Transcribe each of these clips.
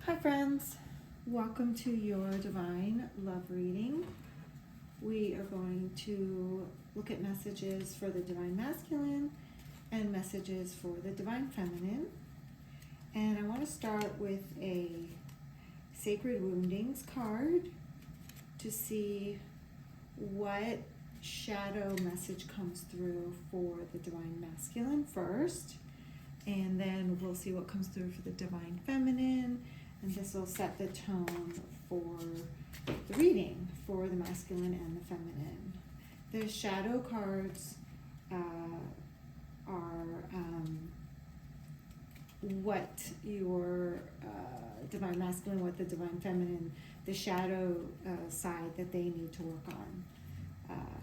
Hi friends, welcome to your Divine Love Reading. We are going to look at messages for the Divine Masculine and messages for the Divine Feminine. And I want to start with a Sacred Woundings card to see what shadow message comes through for the Divine Masculine first. And then we'll see what comes through for the Divine Feminine. And this will set the tone for the reading for the masculine and the feminine. The shadow cards are what your divine masculine, what the divine feminine, the shadow side that they need to work on,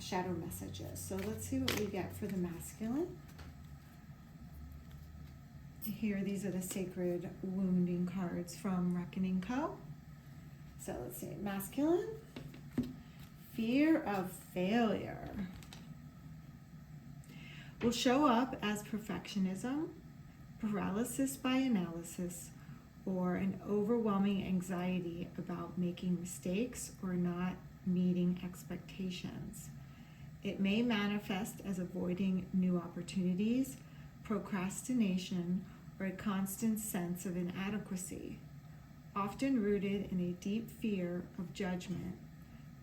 shadow messages. So let's see what we get for the masculine. Here, these are the Sacred Wounding cards from Reckoning Co. So let's see, masculine, fear of failure will show up as perfectionism, paralysis by analysis, or an overwhelming anxiety about making mistakes or not meeting expectations. It may manifest as avoiding new opportunities, procrastination, or a constant sense of inadequacy, often rooted in a deep fear of judgment,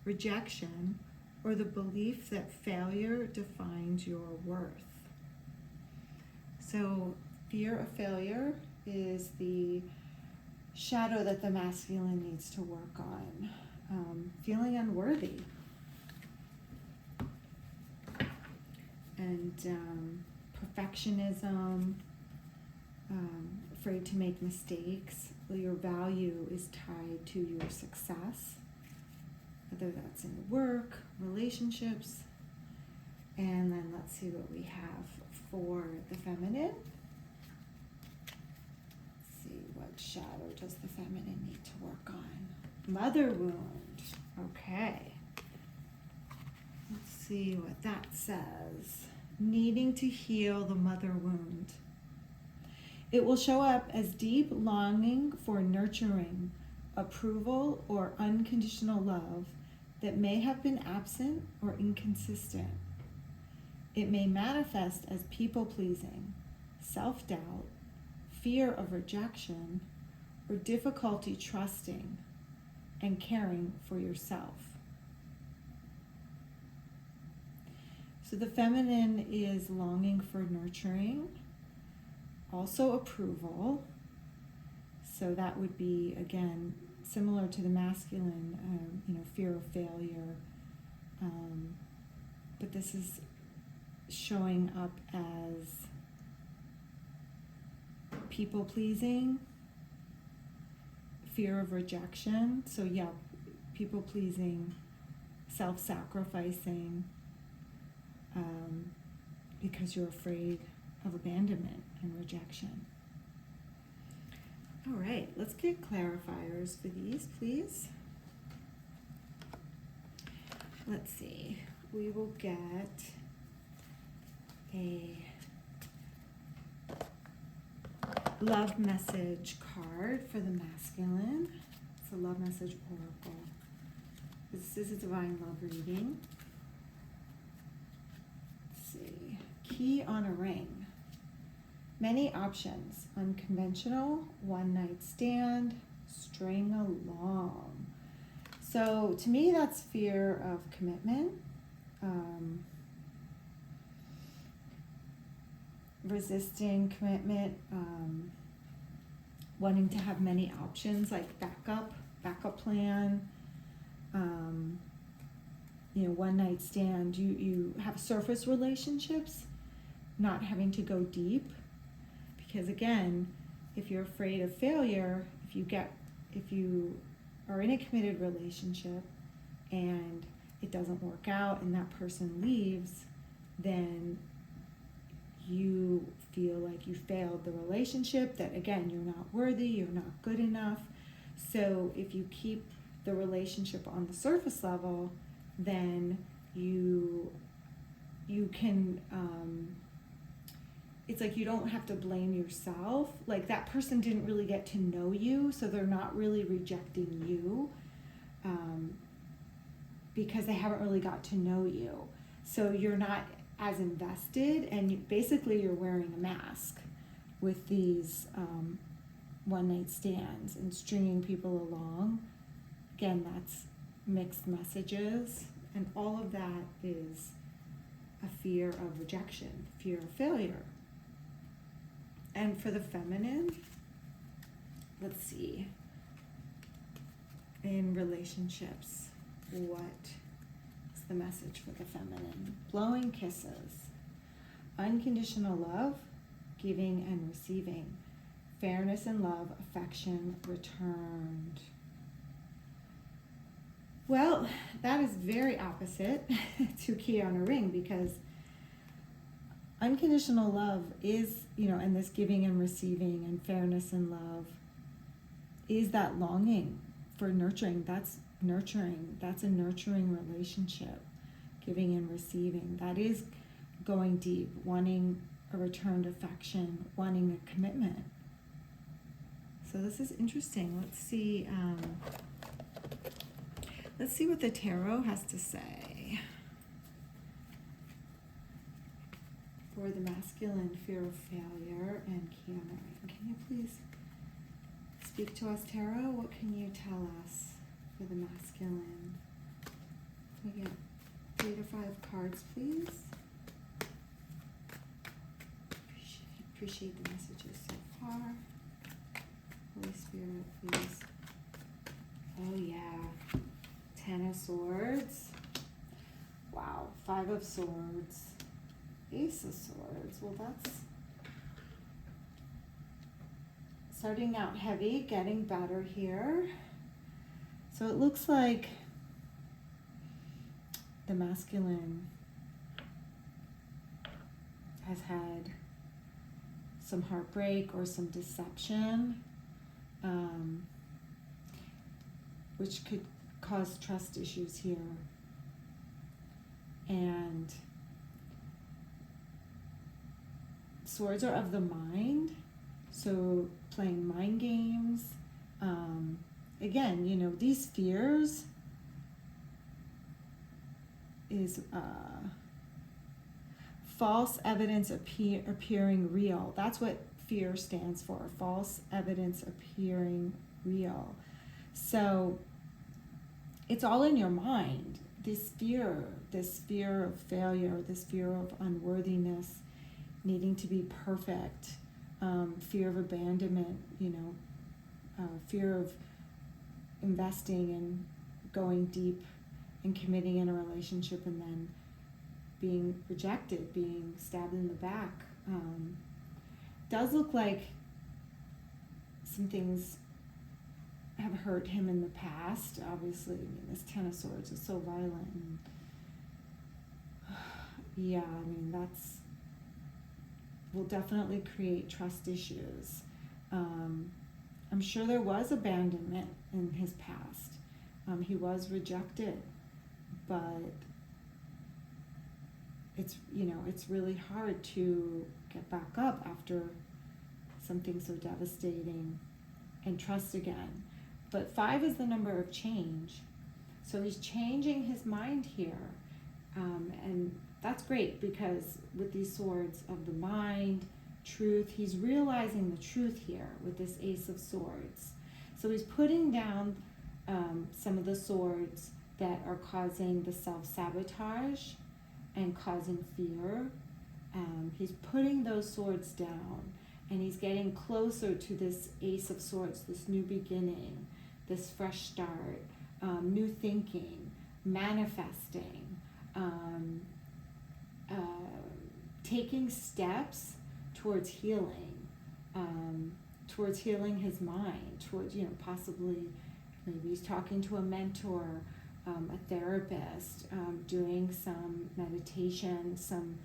rejection, or the belief that failure defines your worth. So, fear of failure is the shadow that the masculine needs to work on. Feeling unworthy. And perfectionism, afraid to make mistakes. Your value is tied to your success, whether that's in work, relationships. And then let's see what we have for the feminine. Let's see, what shadow does the feminine need to work on? Mother wound. Okay. Let's see what that says. Needing to heal the mother wound. It will show up as deep longing for nurturing, approval, or unconditional love that may have been absent or inconsistent. It may manifest as people-pleasing, self-doubt, fear of rejection, or difficulty trusting and caring for yourself. So the feminine is longing for nurturing, also approval. So that would be, again, similar to the masculine, fear of failure. But this is showing up as people-pleasing, fear of rejection. So yeah, people-pleasing, self-sacrificing, because you're afraid of abandonment and rejection. All right, let's get clarifiers for these, please. Let's see, we will get a love message card for the masculine. It's a love message oracle. This is a divine love reading. Let's see, key on a ring. Many options, unconventional, one-night stand, string along. So to me, that's fear of commitment, resisting commitment, wanting to have many options like backup plan, one-night stand. You have surface relationships, not having to go deep. Because again, if you're afraid of failure, if you are in a committed relationship and it doesn't work out and that person leaves, then you feel like you failed the relationship, that again, you're not worthy, you're not good enough. So if you keep the relationship on the surface level, then you can it's like you don't have to blame yourself. Like that person didn't really get to know you, so they're not really rejecting you because they haven't really got to know you. So you're not as invested, and basically you're wearing a mask with these one-night stands and stringing people along. Again, that's mixed messages, and all of that is a fear of rejection, fear of failure. And for the feminine, let's see, in relationships, what is the message for the feminine? Blowing kisses, unconditional love, giving and receiving, fairness and love, affection returned. Well, that is very opposite to key on a ring, because unconditional love is, and this giving and receiving and fairness and love is that longing for nurturing. That's nurturing. That's a nurturing relationship, giving and receiving. That is going deep, wanting a returned affection, wanting a commitment. So this is interesting. Let's see what the tarot has to say for the masculine, fear of failure and key on the ring. Can you please speak to us, tarot? What can you tell us for the masculine? Can we get 3 to 5 cards, please? Appreciate the messages so far. Holy Spirit, please. Oh yeah. 10 of Swords. Wow. 5 of Swords. Ace of Swords. Well, that's starting out heavy, getting better here. So it looks like the masculine has had some heartbreak or some deception, which could cause trust issues here. And swords are of the mind, so playing mind games. Again, these fears is false evidence appearing real. That's what fear stands for, false evidence appearing real. So it's all in your mind. This fear of failure, this fear of unworthiness, needing to be perfect, fear of abandonment, fear of investing and going deep and committing in a relationship and then being rejected, being stabbed in the back. Does look like some things have hurt him in the past. Obviously, this 10 of Swords is so violent. And yeah, that's will definitely create trust issues. I'm sure there was abandonment in his past. He was rejected, but it's really hard to get back up after something so devastating and trust again. But 5 is the number of change, so he's changing his mind here, and that's great, because with these swords of the mind, truth, he's realizing the truth here with this Ace of Swords. So he's putting down some of the swords that are causing the self-sabotage and causing fear. He's putting those swords down, and he's getting closer to this Ace of Swords, this new beginning, this fresh start, new thinking, manifesting, taking steps towards healing his mind, towards, possibly maybe he's talking to a mentor, a therapist, doing some meditation, some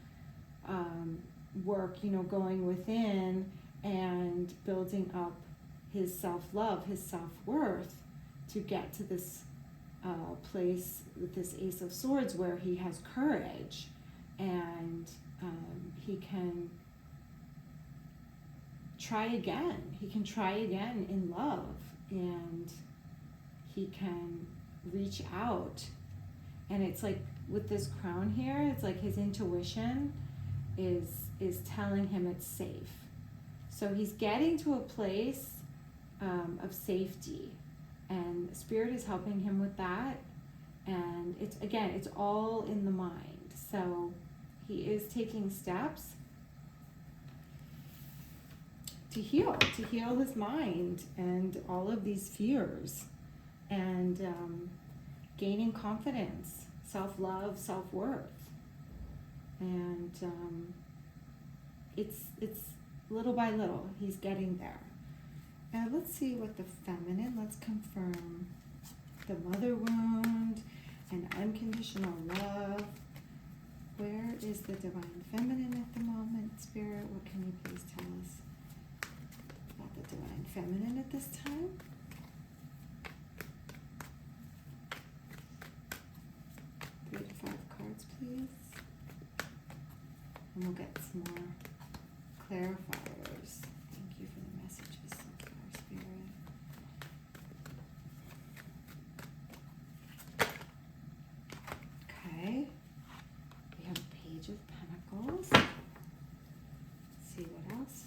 work, going within and building up his self-love, his self-worth, to get to this place with this Ace of Swords where he has courage and he can try again. He can try again in love, and he can reach out. And it's like with this crown here, it's like his intuition is telling him it's safe. So he's getting to a place of safety, and Spirit is helping him with that. And it's all in the mind. So he is taking steps to heal his mind and all of these fears, and gaining confidence, self-love, self-worth. And it's little by little, he's getting there. And let's see what the feminine, let's confirm the mother wound and unconditional love. Where is the divine feminine at the moment, Spirit? What can you please tell us about the divine feminine at this time? 3 to 5 cards, please. And we'll get some more clarifiers. Thank you for the messages so far, Spirit. Okay. We have a Page of Pentacles. Let's see what else.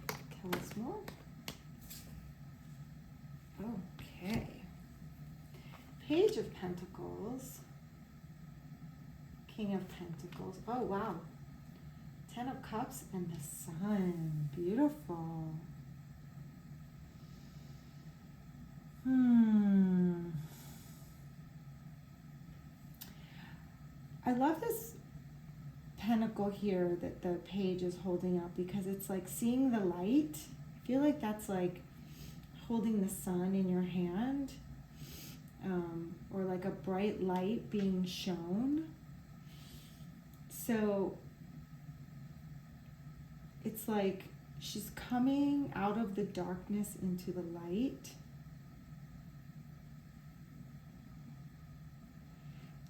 Tell us more. Okay. Page of Pentacles. King of Pentacles. Oh, wow. 10 of Cups and the Sun. Beautiful. I love this pentacle here that the page is holding up, because it's like seeing the light. I feel like that's like holding the sun in your hand, or like a bright light being shown. So it's like she's coming out of the darkness into the light.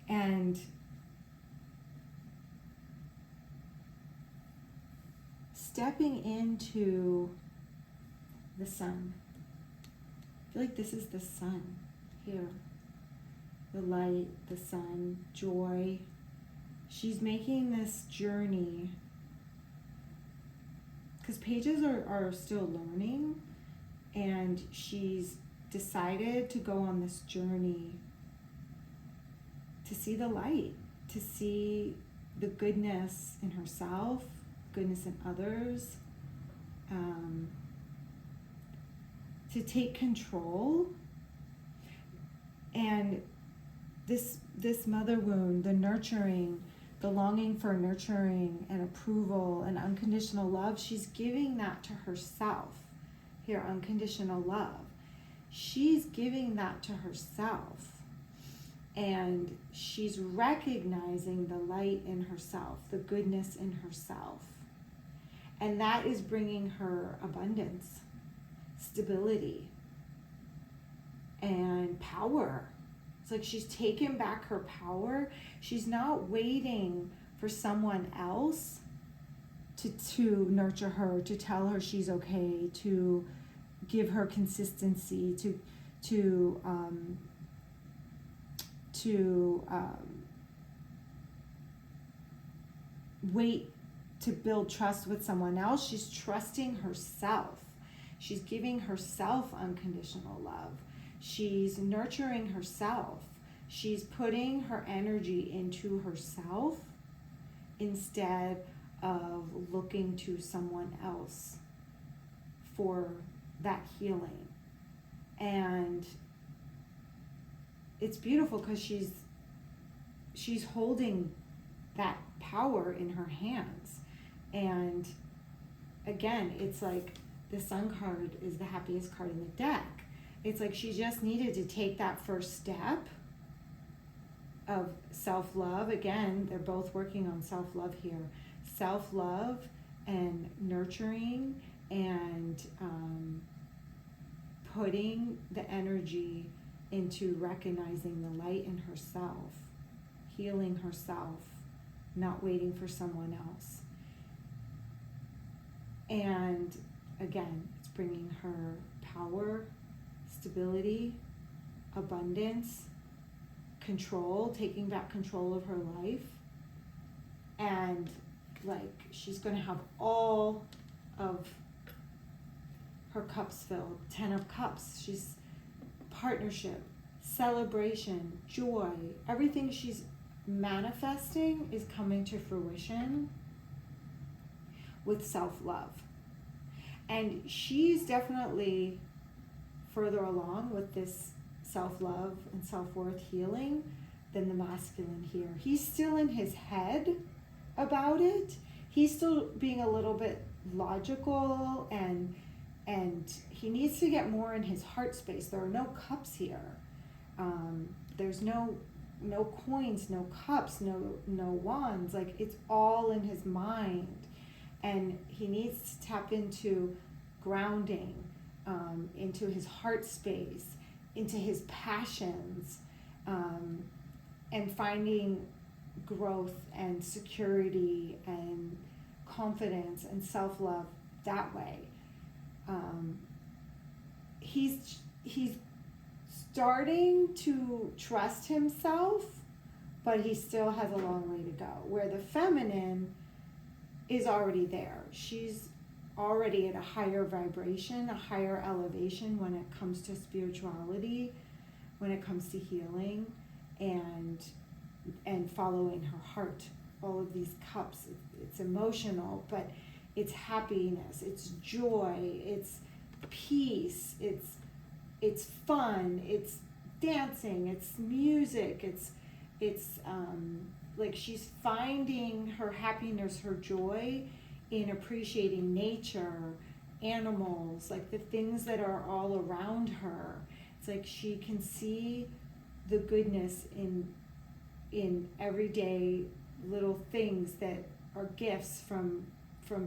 And stepping into the sun. I feel like this is the sun here. The light, the sun, joy. She's making this journey, because pages are still learning, and she's decided to go on this journey to see the light, to see the goodness in herself, goodness in others, to take control. And this mother wound, the nurturing, the longing for nurturing and approval and unconditional love, she's giving that to herself. Here, unconditional love. She's giving that to herself. And she's recognizing the light in herself, the goodness in herself. And that is bringing her abundance, stability, and power. It's like she's taken back her power. She's not waiting for someone else to nurture her, to tell her she's okay, to give her consistency, to wait to build trust with someone else. She's trusting herself. She's giving herself unconditional love. She's nurturing herself. She's putting her energy into herself instead of looking to someone else for that healing. And it's beautiful because she's holding that power in her hands. And again, it's like the Sun card is the happiest card in the deck. It's like she just needed to take that first step of self-love. Again, they're both working on self-love here. Self-love and nurturing and putting the energy into recognizing the light in herself, healing herself, not waiting for someone else. And again, it's bringing her power, stability, abundance, control, taking back control of her life. And like, she's going to have all of her cups filled. 10 of Cups. She's partnership, celebration, joy. Everything she's manifesting is coming to fruition with self-love. And she's definitely further along with this self-love and self-worth healing than the masculine here. He's still in his head about it. He's still being a little bit logical, and he needs to get more in his heart space. There are no cups here. There's no coins, no cups, no wands. Like, it's all in his mind. And he needs to tap into grounding, into his heart space, into his passions, and finding growth and security and confidence and self-love that way. He's starting to trust himself, but he still has a long way to go. Where the feminine is already there. She's already at a higher vibration, a higher elevation when it comes to spirituality, when it comes to healing and following her heart. All of these cups, it's emotional, but it's happiness, it's joy, it's peace, it's fun, it's dancing, it's music, it's like, she's finding her happiness, her joy in appreciating nature, animals, like the things that are all around her. It's like she can see the goodness in everyday little things that are gifts from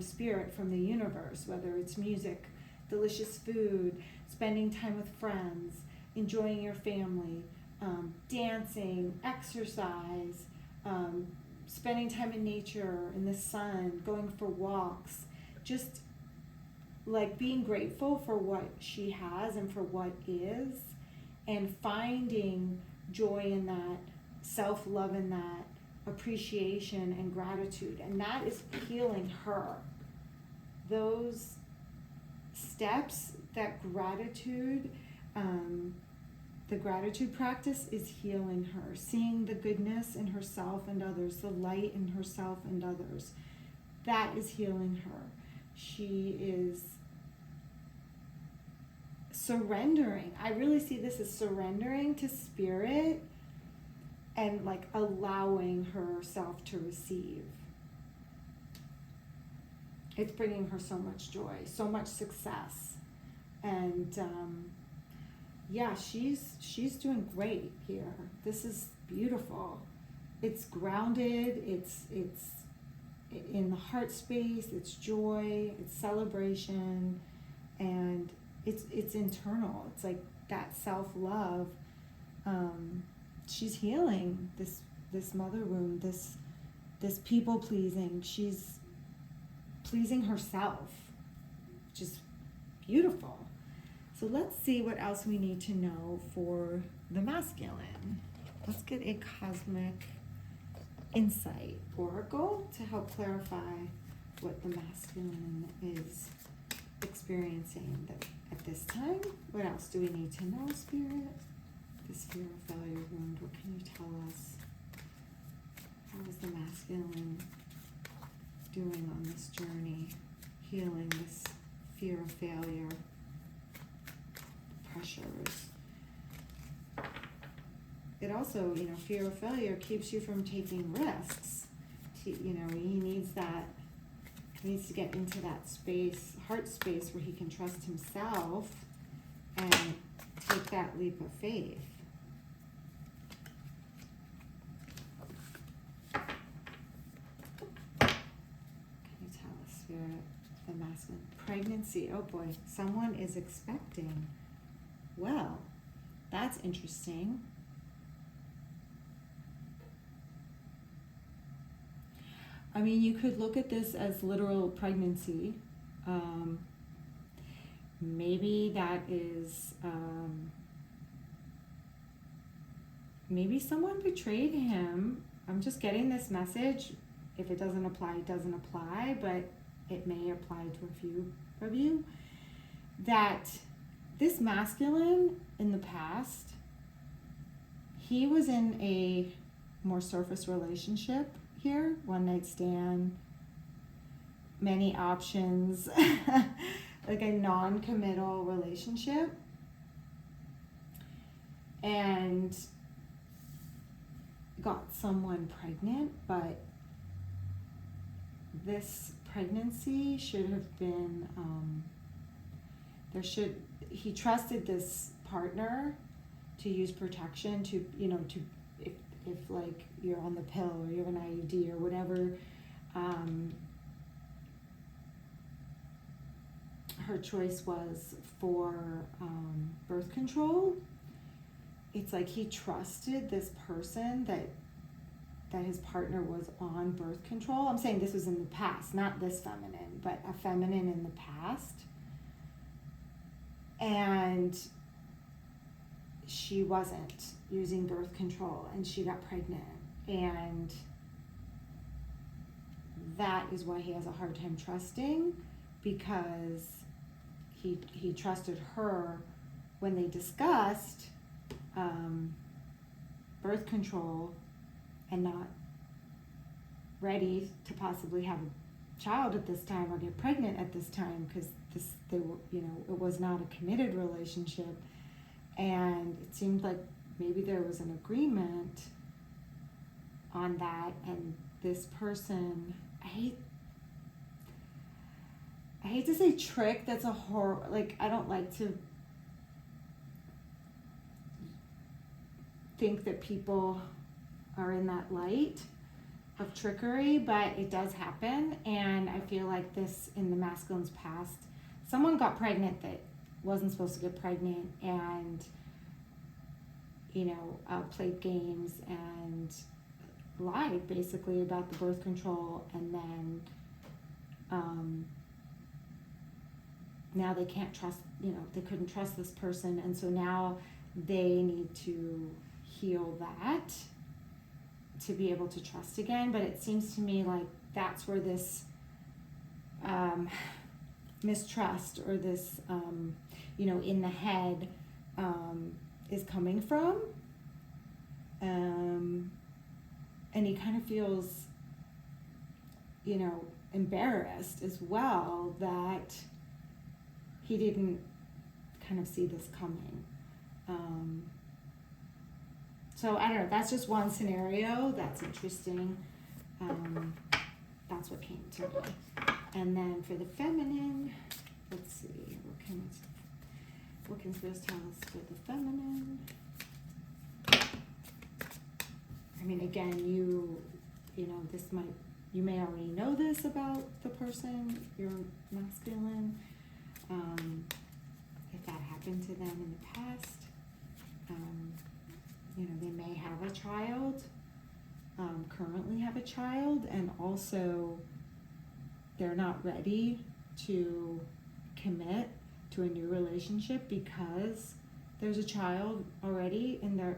spirit, from the universe, whether it's music, delicious food, spending time with friends, enjoying your family, dancing, exercise, spending time in nature, in the sun, going for walks, just like being grateful for what she has and for what is, and finding joy in that, self-love in that, appreciation and gratitude. And that is healing her. Those steps, that gratitude, the gratitude practice is healing her, seeing the goodness in herself and others, the light in herself and others. That is healing her. She is surrendering. I really see this as surrendering to spirit and like allowing herself to receive. It's bringing her so much joy, so much success. And yeah, she's doing great here. This is beautiful. It's grounded, it's in the heart space, it's joy, it's celebration, and it's internal. It's like that self-love. She's healing this mother wound, this people pleasing. She's pleasing herself, which is beautiful. So let's see what else we need to know for the masculine. Let's get a cosmic insight oracle to help clarify what the masculine is experiencing at this time. What else do we need to know, Spirit? This fear of failure wound, what can you tell us? How is the masculine doing on this journey, healing this fear of failure, pressures? It also, fear of failure keeps you from taking risks. He needs to get into that space, heart space, where he can trust himself and take that leap of faith. Spirit, the masculine. Pregnancy. Oh boy, someone is expecting. Well, that's interesting. I mean, you could look at this as literal pregnancy. Maybe that is, maybe someone betrayed him. I'm just getting this message. If it doesn't apply, it doesn't apply, but it may apply to a few of you. That this masculine in the past, he was in a more surface relationship here, one night stand, many options, like a non-committal relationship. And got someone pregnant, but this pregnancy should have been, he trusted this partner to use protection, to, if like you're on the pill or you have an IUD or whatever, her choice was for birth control. It's like he trusted this person that his partner was on birth control. I'm saying this was in the past, not this feminine, but a feminine in the past. And she wasn't using birth control and she got pregnant. And that is why he has a hard time trusting, because he trusted her when they discussed birth control and not ready to possibly have a child at this time or get pregnant at this time, because it was not a committed relationship. And it seemed like maybe there was an agreement on that, and this person, I hate to say trick, that's a horror, like I don't like to think that people are in that light of trickery, but it does happen. And I feel like this, in the masculine's past, someone got pregnant that wasn't supposed to get pregnant, and played games and lied basically about the birth control, and then now they can't trust, they couldn't trust this person, and so now they need to heal that to be able to trust again. But it seems to me like that's where this mistrust, or this in the head is coming from, and he kind of feels embarrassed as well that he didn't kind of see this coming. So I don't know, that's just one scenario that's interesting. That's what came to me. And then for the feminine, let's see, what can Spirit tell us for the feminine? I mean, again, you may already know this about the person, your masculine. If that happened to them in the past, they may have a child, currently have a child, and also they're not ready to commit to a new relationship because there's a child already in their,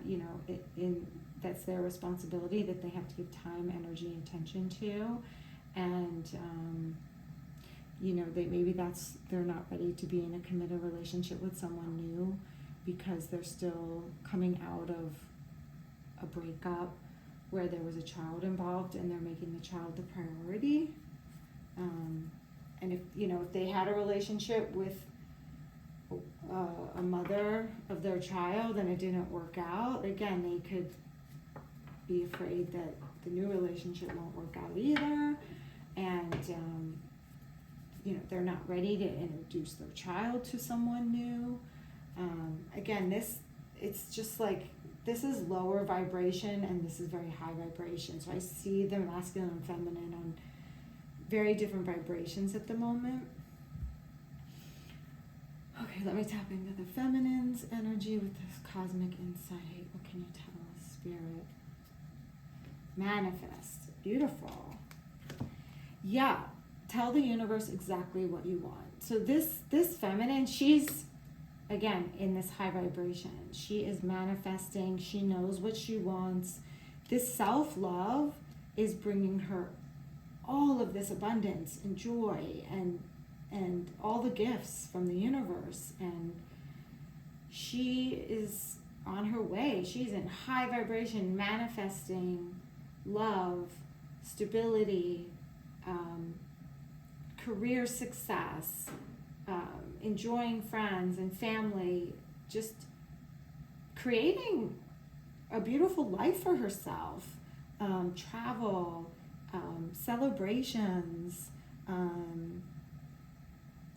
that's their responsibility, that they have to give time, energy, and attention to. And they're not ready to be in a committed relationship with someone new because they're still coming out of a breakup where there was a child involved, and they're making the child the priority. And if they had a relationship with a mother of their child and it didn't work out, again, they could be afraid that the new relationship won't work out either, and they're not ready to introduce their child to someone new. Again, it's just like, this is lower vibration and this is very high vibration. So I see the masculine and feminine on very different vibrations at the moment. Okay, let me tap into the feminine's energy with this cosmic insight. What can you tell us, Spirit? Manifest. Beautiful. Yeah. tell the universe exactly what you want. So this feminine, she's, again, in this high vibration. She is manifesting. She knows what she wants. This self-love is bringing her all of this abundance and joy and all the gifts from the universe. And she is on her way. She's in high vibration, manifesting love, stability, career success, enjoying friends and family, just creating a beautiful life for herself, travel, celebrations.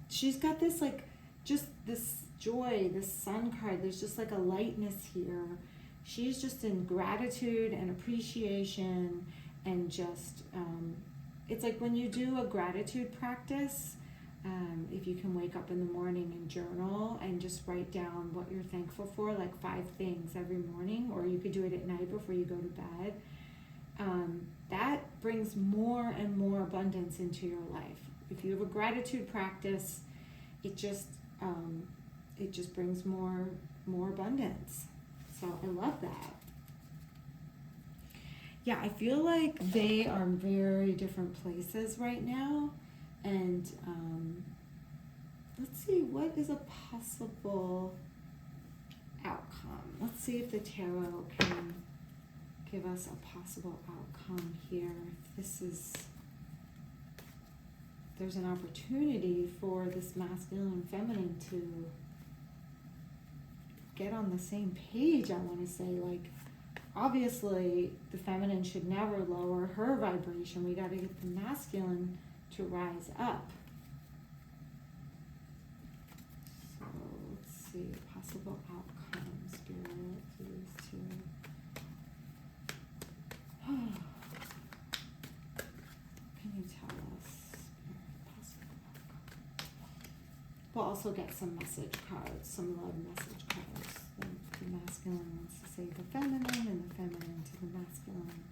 She's got this, like, just this joy, this sun card. There's just like a lightness here. She's just in gratitude and appreciation, and just, it's like when you do a gratitude practice, if you can wake up in the morning and journal and just write down what you're thankful for, like 5 things every morning, or you could do it at night before you go to bed. That brings more and more abundance into your life. If you have a gratitude practice, it just brings more abundance. So I love that. Yeah, I feel like they are in very different places right now. And let's see, what is a possible outcome? Let's see if the tarot can give us a possible outcome here. If there's an opportunity for this masculine and feminine to get on the same page, I want to say. Like, obviously, the feminine should never lower her vibration. We got to get the masculine to rise up. So let's see, possible outcome, Spirit, please, to can you tell us, Spirit, possible outcome? We'll also get some message cards, some love message cards. The masculine wants to say the feminine, and the feminine to the masculine.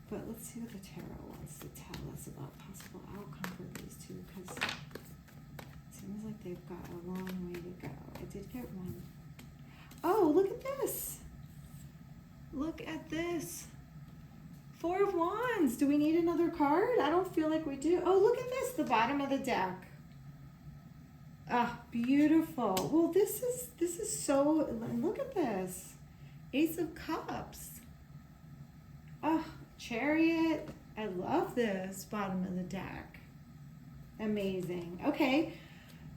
But let's see what the tarot wants to tell us about possible outcome for these two, because it seems like they've got a long way to go. I did get one. Oh, look at this. Look at this. 4 of Wands. Do we need another card? I don't feel like we do. Oh, look at this, the bottom of the deck. Ah, beautiful. Well, this is so, look at this. Ace of Cups. Oh, Chariot. I love this bottom of the deck. Amazing. Okay.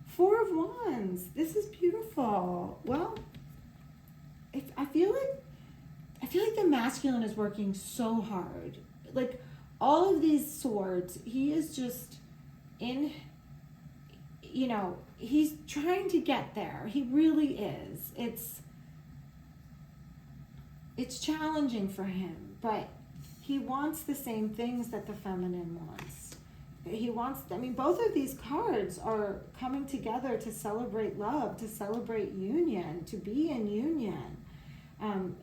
4 of Wands. This is beautiful. Well, I feel like the masculine is working so hard. Like, all of these swords, he is just in, you know, he's trying to get there. He really is. It's challenging for him, but he wants the same things that the feminine wants. He wants, I mean, both of these cards are coming together to celebrate love, to celebrate union, to be in union.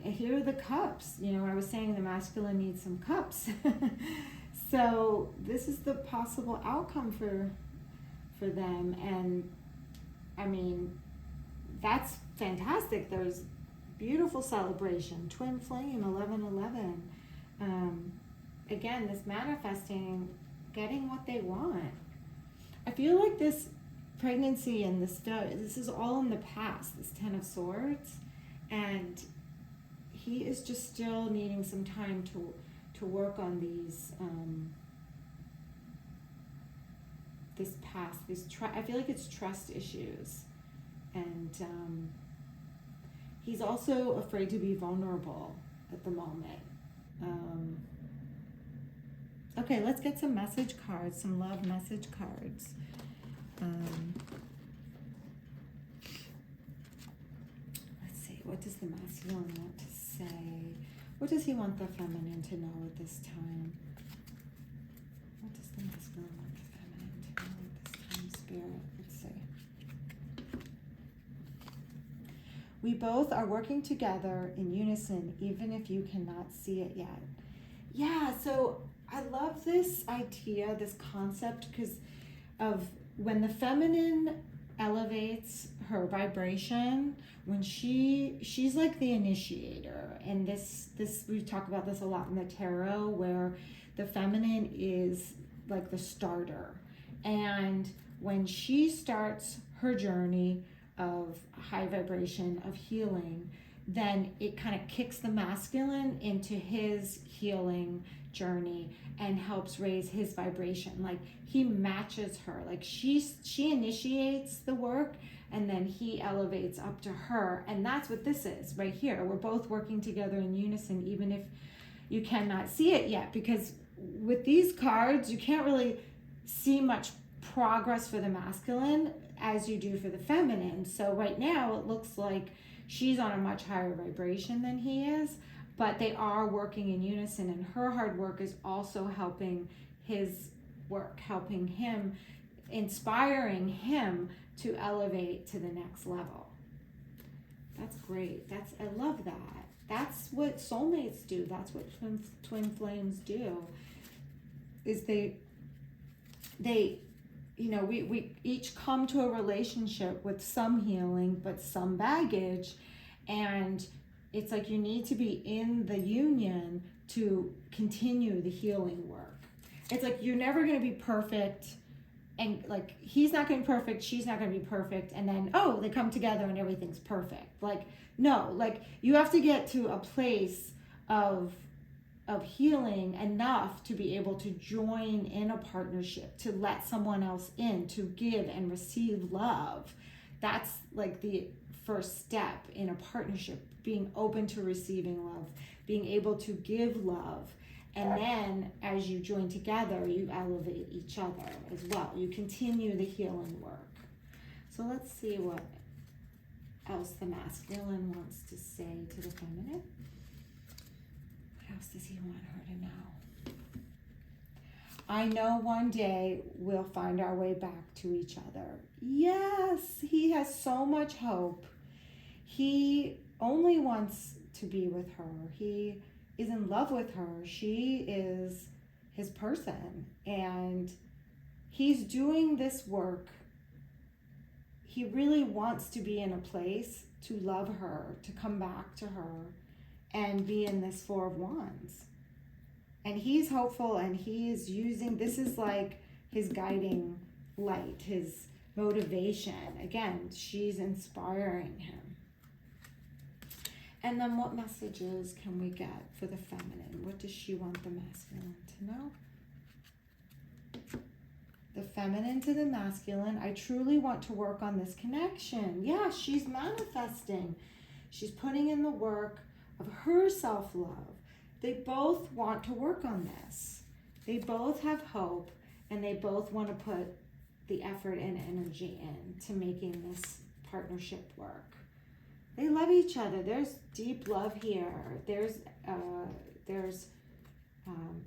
Here are the cups. You know, I was saying the masculine needs some cups. So this is the possible outcome for them. And I mean, that's fantastic. There's beautiful celebration, twin flame, 1111. Again, this manifesting, getting what they want. I feel like this pregnancy and this is all in the past, this 10 of Swords, and he is just still needing some time to work on these, this past, I feel like it's trust issues. And he's also afraid to be vulnerable at the moment. Okay, let's get some message cards, some love message cards. Let's see, what does the masculine want to say? What does he want the feminine to know at this time? What does the masculine want the feminine to know at this time, Spirit? Let's see. We both are working together in unison, even if you cannot see it yet. Yeah, so I love this idea, this concept, because of when the feminine elevates her vibration, when she's like the initiator, and this we talk about this a lot in the tarot, where the feminine is like the starter, and when she starts her journey of high vibration, of healing, then it kind of kicks the masculine into his healing journey and helps raise his vibration. Like he matches her, like she initiates the work and then he elevates up to her. And that's what this is right here. We're both working together in unison, even if you cannot see it yet, because with these cards you can't really see much progress for the masculine as you do for the feminine. So right now it looks like she's on a much higher vibration than he is, but they are working in unison, and her hard work is also helping his work, helping him, inspiring him to elevate to the next level. That's great. I love that. That's what soulmates do. That's what twin flames do. Is they we each come to a relationship with some healing, but some baggage, and it's like you need to be in the union to continue the healing work. It's like you're never going to be perfect, and like he's not going to be perfect, she's not going to be perfect, and then they come together and everything's perfect. Like no, like you have to get to a place of healing enough to be able to join in a partnership, to let someone else in, to give and receive love. That's like the first step in a partnership, being open to receiving love, being able to give love. And then as you join together, you elevate each other as well. You continue the healing work. So let's see what else the masculine wants to say to the feminine. What else does he want her to know? I know one day we'll find our way back to each other. Yes, he has so much hope. He only wants to be with her. He is in love with her. She is his person. And he's doing this work. He really wants to be in a place to love her, to come back to her, and be in this Four of Wands. And he's hopeful, and he is using, this is like his guiding light, his motivation. Again, she's inspiring him. And then what messages can we get for the feminine? What does she want the masculine to know? The feminine to the masculine, I truly want to work on this connection. Yeah, she's manifesting. She's putting in the work of her self-love. They both want to work on this. They both have hope, and they both want to put the effort and energy in to making this partnership work. They love each other. There's deep love here. There's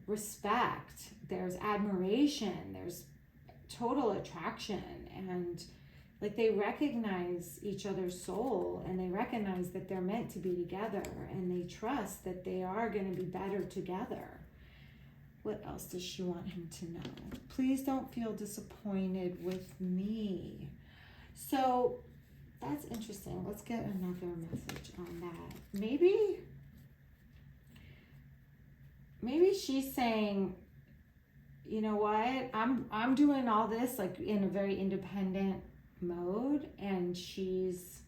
respect. There's admiration. There's total attraction, and like they recognize each other's soul, and they recognize that they're meant to be together, and they trust that they are going to be better together. What else does she want him to know? Please don't feel disappointed with me. So that's interesting. Let's get another message on that. Maybe she's saying, you know what? I'm doing all this like in a very independent mode, and she's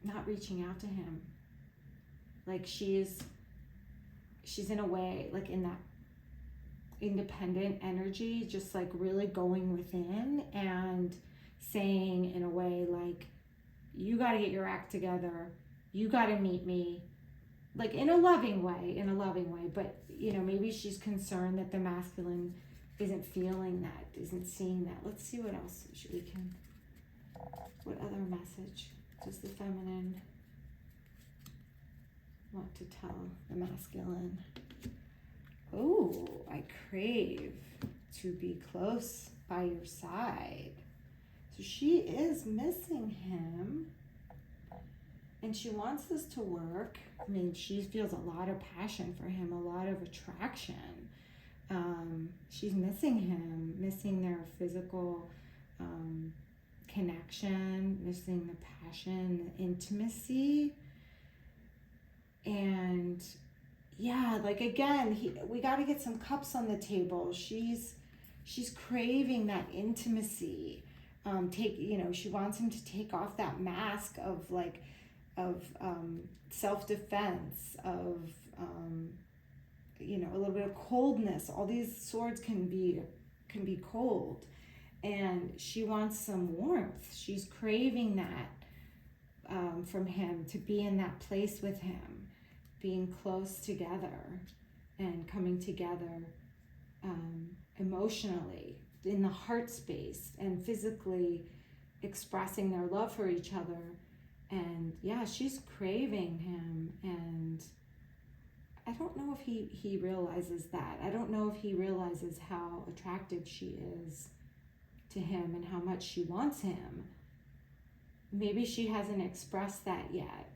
not reaching out to him. Like she's in a way like in that independent energy, just like really going within and saying in a way like, you got to get your act together, you got to meet me, like in a loving way, but you know, maybe she's concerned that the masculine isn't feeling that, isn't seeing that. Let's see what else what other message does the feminine want to tell the masculine? Oh, I crave to be close by your side. So she is missing him. And she wants this to work. I mean, she feels a lot of passion for him, a lot of attraction. She's missing him, missing their physical connection, missing the passion, the intimacy. And yeah, like again, we got to get some cups on the table. She's craving that intimacy. She wants him to take off that mask of self-defense, of a little bit of coldness. All these swords can be cold, and she wants some warmth. She's craving that from him, to be in that place with him, being close together and coming together emotionally, in the heart space, and physically expressing their love for each other. And yeah, she's craving him, and I don't know if he realizes that. I don't know if he realizes how attractive she is to him and how much she wants him. Maybe she hasn't expressed that yet.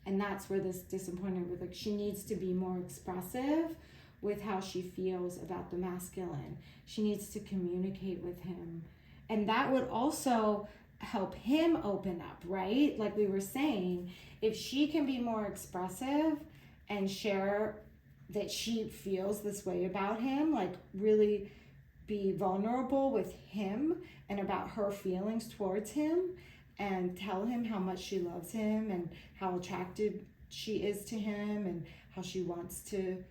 And that's where this disappointment with, like, she needs to be more expressive with how she feels about the masculine. She needs to communicate with him. And that would also help him open up, right? Like we were saying, if she can be more expressive and share that she feels this way about him, like really be vulnerable with him and about her feelings towards him, and tell him how much she loves him and how attracted she is to him and how she wants to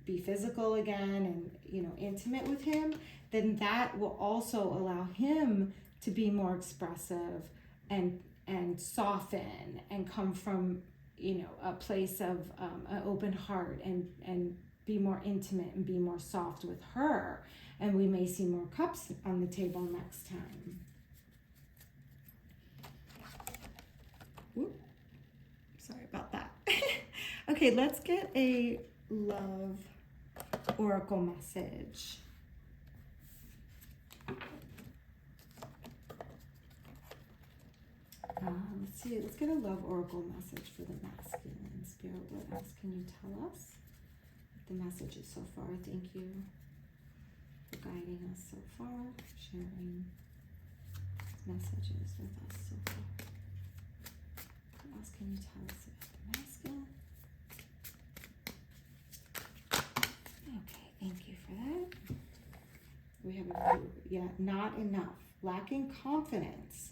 be physical again and, intimate with him, then that will also allow him to be more expressive and soften and come from, a place of an open heart and be more intimate and be more soft with her. And we may see more cups on the table next time. Whoop. Sorry about that. Okay, let's get a love oracle message. Let's see, let's get a love oracle message for the masculine. Spirit, what else can you tell us? The messages so far. Thank you for guiding us so far, sharing messages with us so far. What else can you tell us about the masculine? Okay, thank you for that. We have a few. Yeah, not enough. Lacking confidence.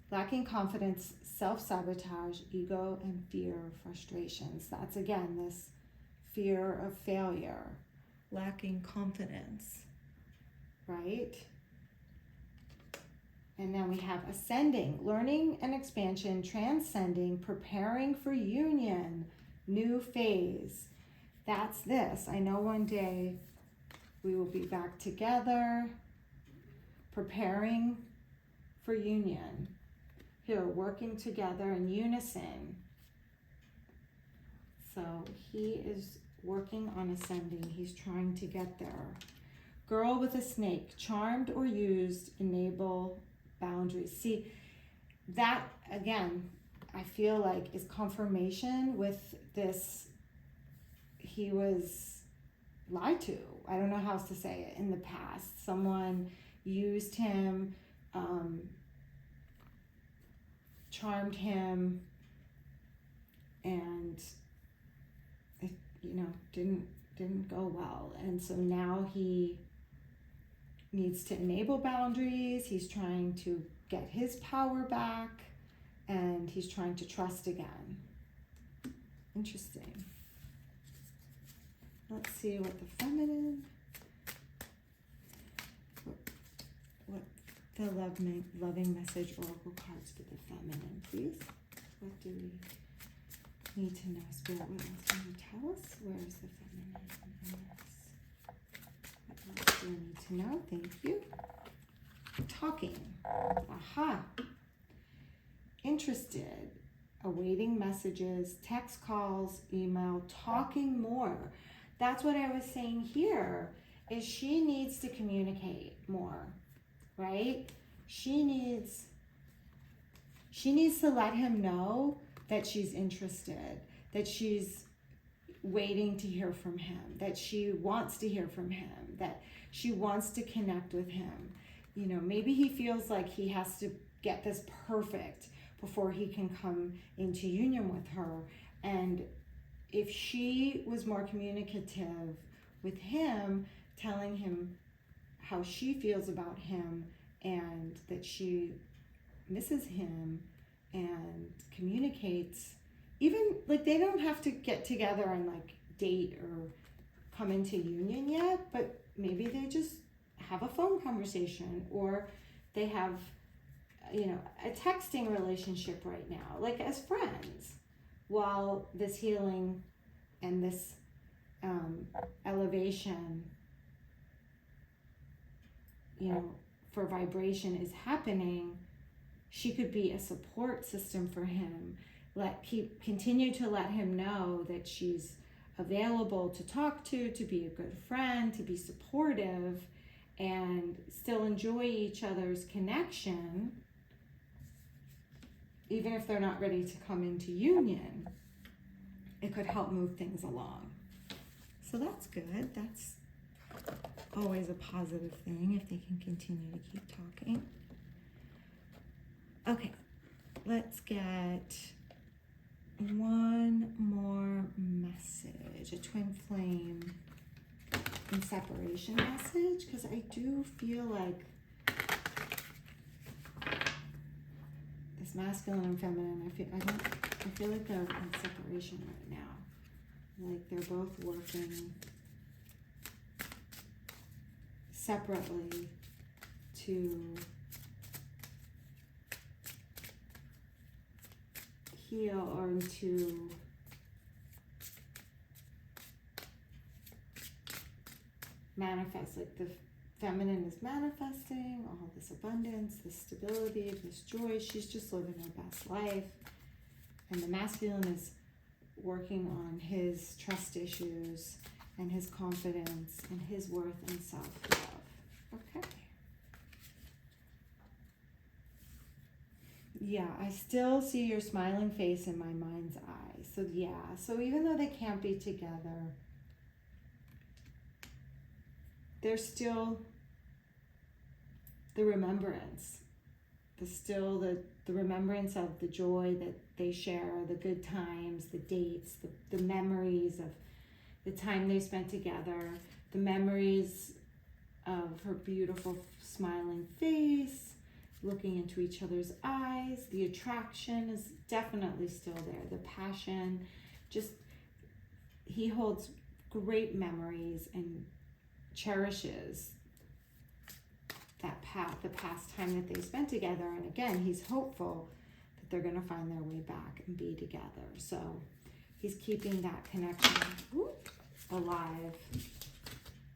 Lacking confidence, self-sabotage, ego, and fear, frustrations. That's, again, this fear of failure. Lacking confidence, right? And then we have ascending, learning and expansion, transcending, preparing for union, new phase. That's this. I know one day we will be back together, preparing for union. Here, working together in unison. So he is working on ascending. He's trying to get there. Girl with a snake, charmed or used, enable boundaries. See, that, again, I feel like is confirmation with this. He was lied to. I don't know how else to say it. In the past, someone used him, charmed him, and it, didn't go well. And so now he needs to enable boundaries. He's trying to get his power back, and he's trying to trust again. Interesting. Let's see what the feminine, what the loving message oracle cards for the feminine, please. What do we need to know? Spirit, what else can you tell us? Where is the feminine in this? What else do we need to know? Thank you. Talking. Aha. Interested. Awaiting messages, text calls, email, talking more. That's what I was saying here, is she needs to communicate more, right? She needs She needs to let him know that she's interested, that she's waiting to hear from him, that she wants to hear from him, that she wants to connect with him. You know, maybe he feels like he has to get this perfect before he can come into union with her. And if she was more communicative with him, telling him how she feels about him and that she misses him and communicates, even like they don't have to get together and like date or come into union yet, but maybe they just have a phone conversation, or they have, you know, a texting relationship right now, like as friends, while this healing and this elevation, you know, for vibration is happening. She could be a support system for him. Continue to let him know that she's available to talk to be a good friend, to be supportive, and still enjoy each other's connection, even if they're not ready to come into union. It could help move things along. So that's good. That's always a positive thing if they can continue to keep talking. Okay, let's get one more message, a twin flame in separation message, because I do feel like this masculine and feminine, I feel like they're in separation right now. Like they're both working separately to heal or to manifest. Like the feminine is manifesting all this abundance, this stability, this joy. She's just living her best life. And the masculine is working on his trust issues and his confidence and his worth and self-love. Okay. Yeah, I still see your smiling face in my mind's eye. So yeah, so even though they can't be together, there's still the remembrance. There's still the remembrance of the joy that they share, the good times, the dates, the memories of the time they spent together, the memories of her beautiful smiling face, looking into each other's eyes. The attraction is definitely still there. The passion, just, he holds great memories and cherishes the past time that they spent together. And again, he's hopeful that they're going to find their way back and be together. So he's keeping that connection alive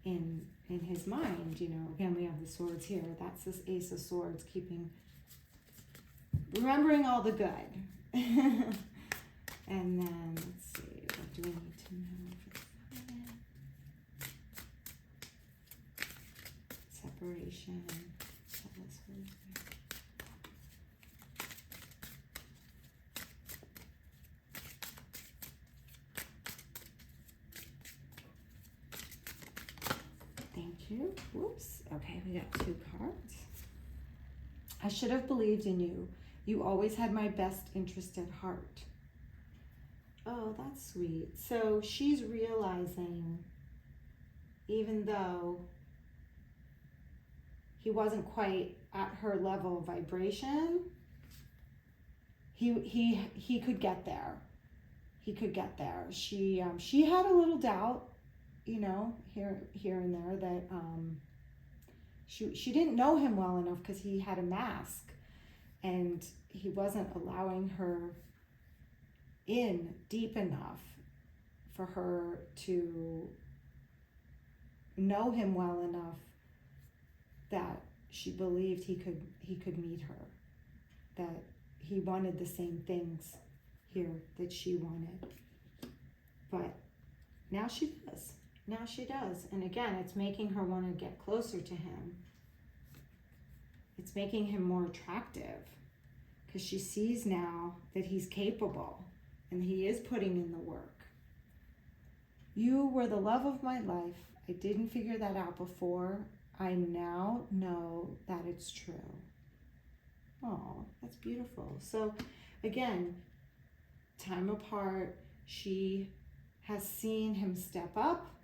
in his mind. You know, again, we have the swords here. That's this Ace of Swords, remembering all the good. And then let's see, what do we need to know for separation? Thank you. Whoops. Okay, we got 2 cards. I should have believed in you. You always had my best interest at heart. Oh, that's sweet. So she's realizing, even though he wasn't quite at her level of vibration, he could get there. He could get there. She had a little doubt, you know, here and there, that she didn't know him well enough because he had a mask and he wasn't allowing her in deep enough for her to know him well enough that she believed he could meet her, that he wanted the same things here that she wanted. But now she does. Now she does. And again, it's making her want to get closer to him. It's making him more attractive because she sees now that he's capable and he is putting in the work. You were the love of my life. I didn't figure that out before. I now know that it's true. Oh, that's beautiful. So again, time apart, she has seen him step up,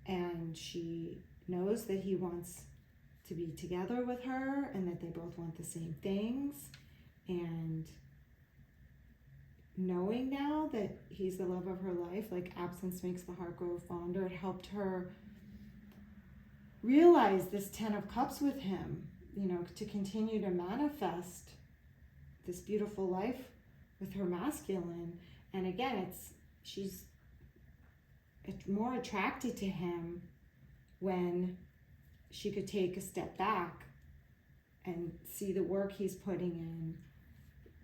and she knows that he wants to be together with her and that they both want the same things. And knowing now that he's the love of her life, like absence makes the heart grow fonder, it helped her realize this 10 of Cups with him, you know, to continue to manifest this beautiful life with her masculine. And again, she's more attracted to him when she could take a step back and see the work he's putting in,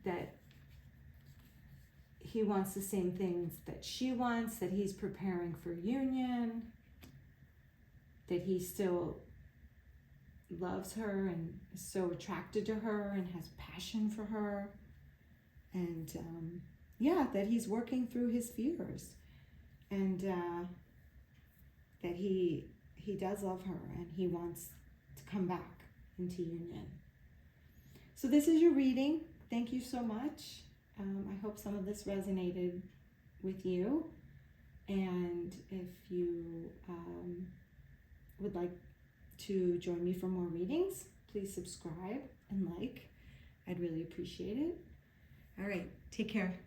that he wants the same things that she wants, that he's preparing for union, that he still loves her and is so attracted to her and has passion for her. And yeah, that he's working through his fears, and that he does love her and he wants to come back into union. So this is your reading. Thank you so much. I hope some of this resonated with you. And if you would like to join me for more readings, please subscribe and like. I'd really appreciate it. All right, take care.